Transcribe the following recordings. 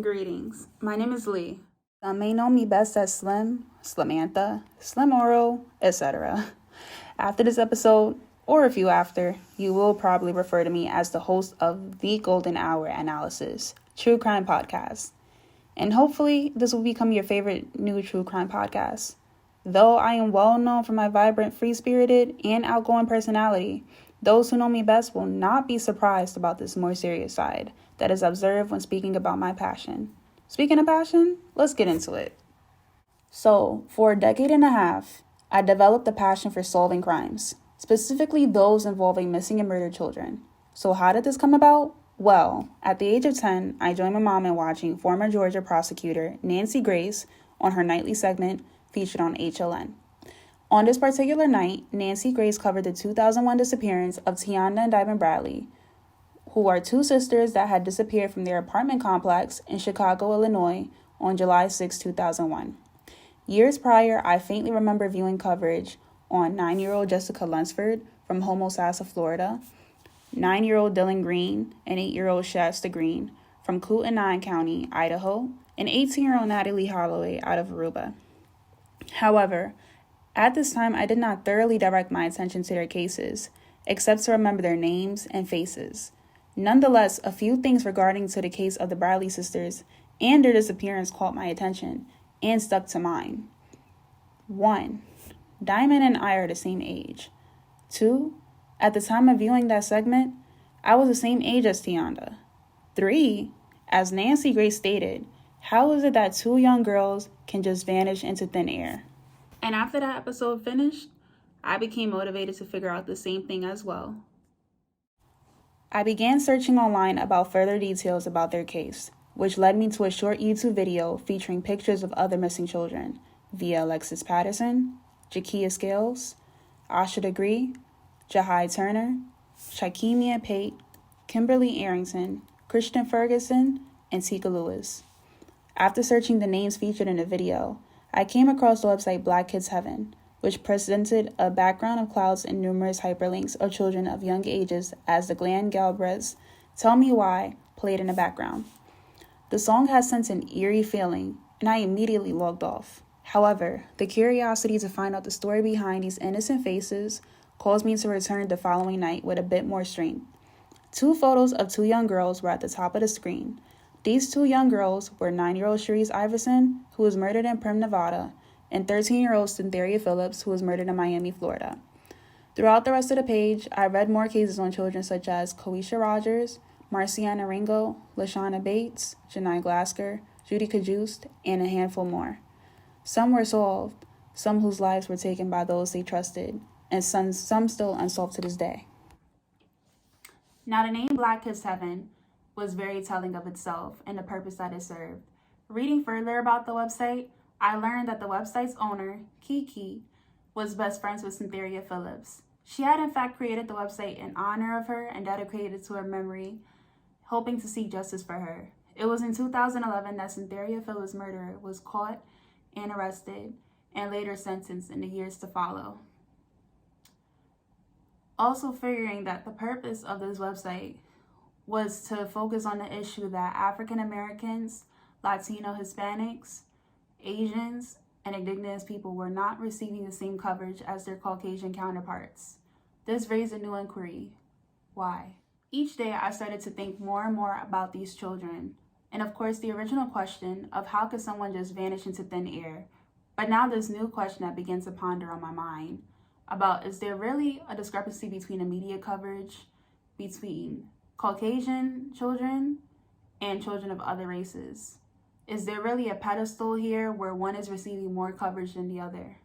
Greetings. My name is Lee. Some may know me best as Slim, Slimantha, Slim Oro, etc. After this episode, or a few after, you will probably refer to me as the host of the Golden Hour Analysis, True Crime Podcast. And hopefully, this will become your favorite new true crime podcast. Though I am well known for my vibrant, free-spirited, and outgoing personality, those who know me best will not be surprised about this more serious side that is observed when speaking about my passion. Speaking of passion, let's get into it. So, for a decade and a half, I developed a passion for solving crimes, specifically those involving missing and murdered children. So how did this come about? Well, at the age of 10, I joined my mom in watching former Georgia prosecutor Nancy Grace on her nightly segment featured on HLN. On this particular night, Nancy Grace covered the 2001 disappearance of Tionda and Diamond Bradley, who are two sisters that had disappeared from their apartment complex in Chicago, Illinois on July 6, 2001. Years prior, I faintly remember viewing coverage on 9-year-old Jessica Lunsford from Homosassa, Florida, 9-year-old Dylan Green, and 8-year-old Shasta Green from Kootenai County, Idaho, and 18-year-old Natalee Holloway out of Aruba. However, at this time, I did not thoroughly direct my attention to their cases, except to remember their names and faces. Nonetheless, a few things regarding to the case of the Bradley sisters and their disappearance caught my attention and stuck to mind. 1. Diamond and I are the same age. 2. At the time of viewing that segment, I was the same age as Tionda. 3. As Nancy Grace stated, how is it that two young girls can just vanish into thin air? And after that episode finished, I became motivated to figure out the same thing as well. I began searching online about further details about their case, which led me to a short YouTube video featuring pictures of other missing children via Alexis Patterson, Jaquilla Scales, Asha Degree, Jahi Turner, Pate, Kimberly Arrington, Ferguson, and Teekah Lewis. After searching the names featured in the video, I came across the website Black Kids Heaven, which presented a background of clouds and numerous hyperlinks of children of young ages as the Glenn Galbraith's Tell Me Why played in the background. The song has sent an eerie feeling, and I immediately logged off. However, the curiosity to find out the story behind these innocent faces caused me to return the following night with a bit more strength. 2 photos of 2 young girls were at the top of the screen. These 2 young girls were 9-year-old Sherrice Iverson, who was murdered in Primm, Nevada, and 13-year-old Cynteria Phillips, who was murdered in Miami, Florida. Throughout the rest of the page, I read more cases on children such as Koesha Rodgers, Marciana Ringo, Lashonna Bates, Glasker, Judy Cajuste, and a handful more. Some were solved, some whose lives were taken by those they trusted, and some still unsolved to this day. Now, the name Black Kids Heaven was very telling of itself and the purpose that it served. Reading further about the website, I learned that the website's owner, Kiki, was best friends with Cynteria Phillips. She had in fact created the website in honor of her and dedicated it to her memory, hoping to seek justice for her. It was in 2011 that Cynteria Phillips' murderer was caught and arrested and later sentenced in the years to follow. Also figuring that the purpose of this website was to focus on the issue that African Americans, Latino Hispanics, Asians, and indigenous people were not receiving the same coverage as their Caucasian counterparts. This raised a new inquiry. Why? Each day I started to think more and more about these children, and of course the original question of how could someone just vanish into thin air, but now this new question that begins to ponder on my mind about is there really a discrepancy between the media coverage between Caucasian children and children of other races? Is there really a pedestal here where one is receiving more coverage than the other?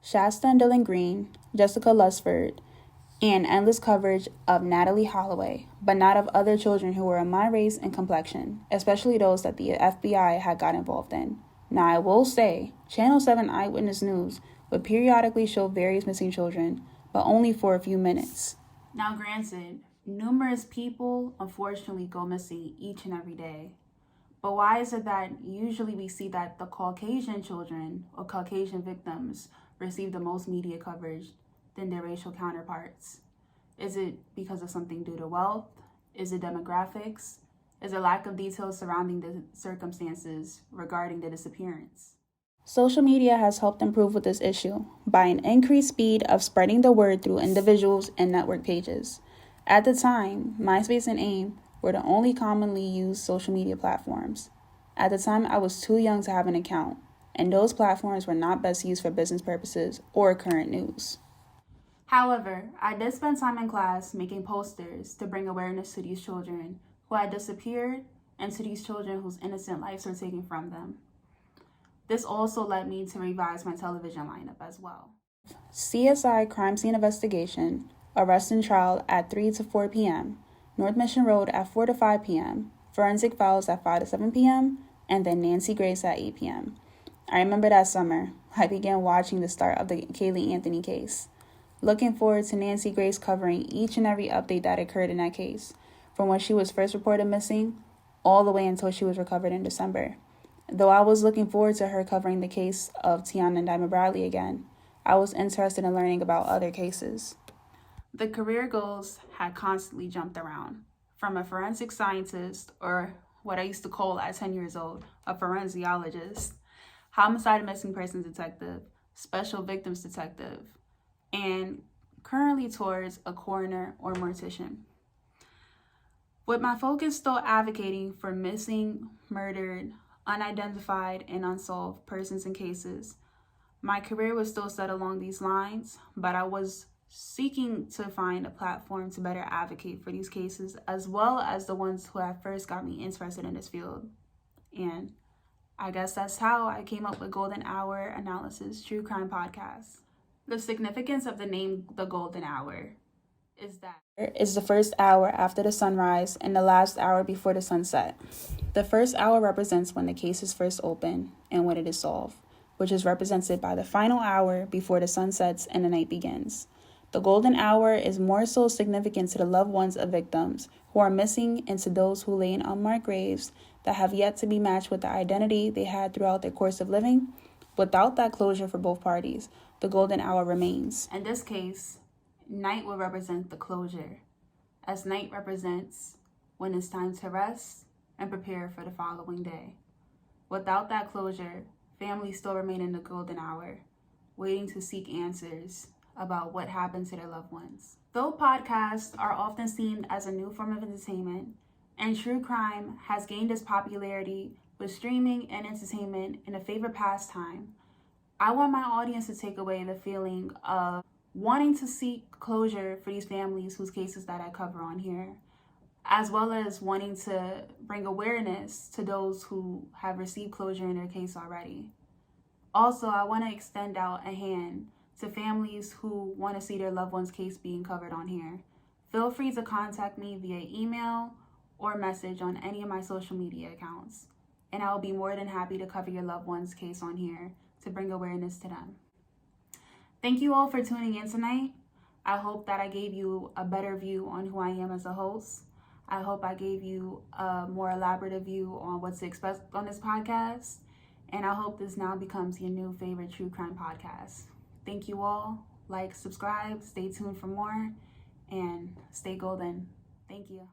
Shasta and Dylan Green, Jessica Lunsford, and endless coverage of Natalee Holloway, but not of other children who were of my race and complexion, especially those that the FBI had got involved in. Now, I will say, Channel 7 Eyewitness News would periodically show various missing children, but only for a few minutes. Now, granted, numerous people unfortunately go missing each and every day. But why is it that usually we see that the Caucasian children or Caucasian victims receive the most media coverage than their racial counterparts? Is it because of something due to wealth? Is it demographics? is a lack of details surrounding the circumstances regarding the disappearance. Social media has helped improve with this issue by an increased speed of spreading the word through individuals and network pages. At the time, MySpace and AIM were the only commonly used social media platforms. At the time, I was too young to have an account, and those platforms were not best used for business purposes or current news. However, I did spend time in class making posters to bring awareness to these children who had disappeared and to these children whose innocent lives were taken from them. This also led me to revise my television lineup as well. CSI Crime Scene Investigation, Arrest and Trial at 3 to 4 p.m., North Mission Road at 4 to 5 p.m., Forensic Files at 5 to 7 p.m., and then Nancy Grace at 8 p.m. I remember that summer, I began watching the start of the Caylee Anthony case. Looking forward to Nancy Grace covering each and every update that occurred in that case, from when she was first reported missing all the way until she was recovered in December. Though I was looking forward to her covering the case of Tionda and Diamond Bradley again, I was interested in learning about other cases. The career goals had constantly jumped around, from a forensic scientist, or what I used to call at 10 years old, a forensiologist, homicide and missing persons detective, special victims detective, and currently towards a coroner or mortician. With my focus still advocating for missing, murdered, unidentified, and unsolved persons and cases, my career was still set along these lines, but I was seeking to find a platform to better advocate for these cases, as well as the ones who had first got me interested in this field. And I guess that's how I came up with Golden Hour Analysis True Crime Podcast. The significance of the name The Golden Hour is that is the first hour after the sunrise and the last hour before the sunset. The first hour represents when the case is first open and when it is solved, which is represented by the final hour before the sun sets and the night begins. The golden hour is more so significant to the loved ones of victims who are missing and to those who lay in unmarked graves that have yet to be matched with the identity they had throughout their course of living. Without that closure for both parties, the golden hour remains. In this case, night will represent the closure, as night represents when it's time to rest and prepare for the following day. Without that closure, families still remain in the golden hour, waiting to seek answers about what happened to their loved ones. Though podcasts are often seen as a new form of entertainment, and true crime has gained its popularity with streaming and entertainment in a favorite pastime, I want my audience to take away the feeling of wanting to seek closure for these families whose cases that I cover on here, as well as wanting to bring awareness to those who have received closure in their case already. Also, I want to extend out a hand to families who want to see their loved one's case being covered on here. Feel free to contact me via email or message on any of my social media accounts, and I will be more than happy to cover your loved one's case on here to bring awareness to them. Thank you all for tuning in tonight. I hope that I gave you a better view on who I am as a host. I hope I gave you a more elaborate view on what to expect on this podcast. And I hope this now becomes your new favorite true crime podcast. Thank you all. Like, subscribe, stay tuned for more, and stay golden. Thank you.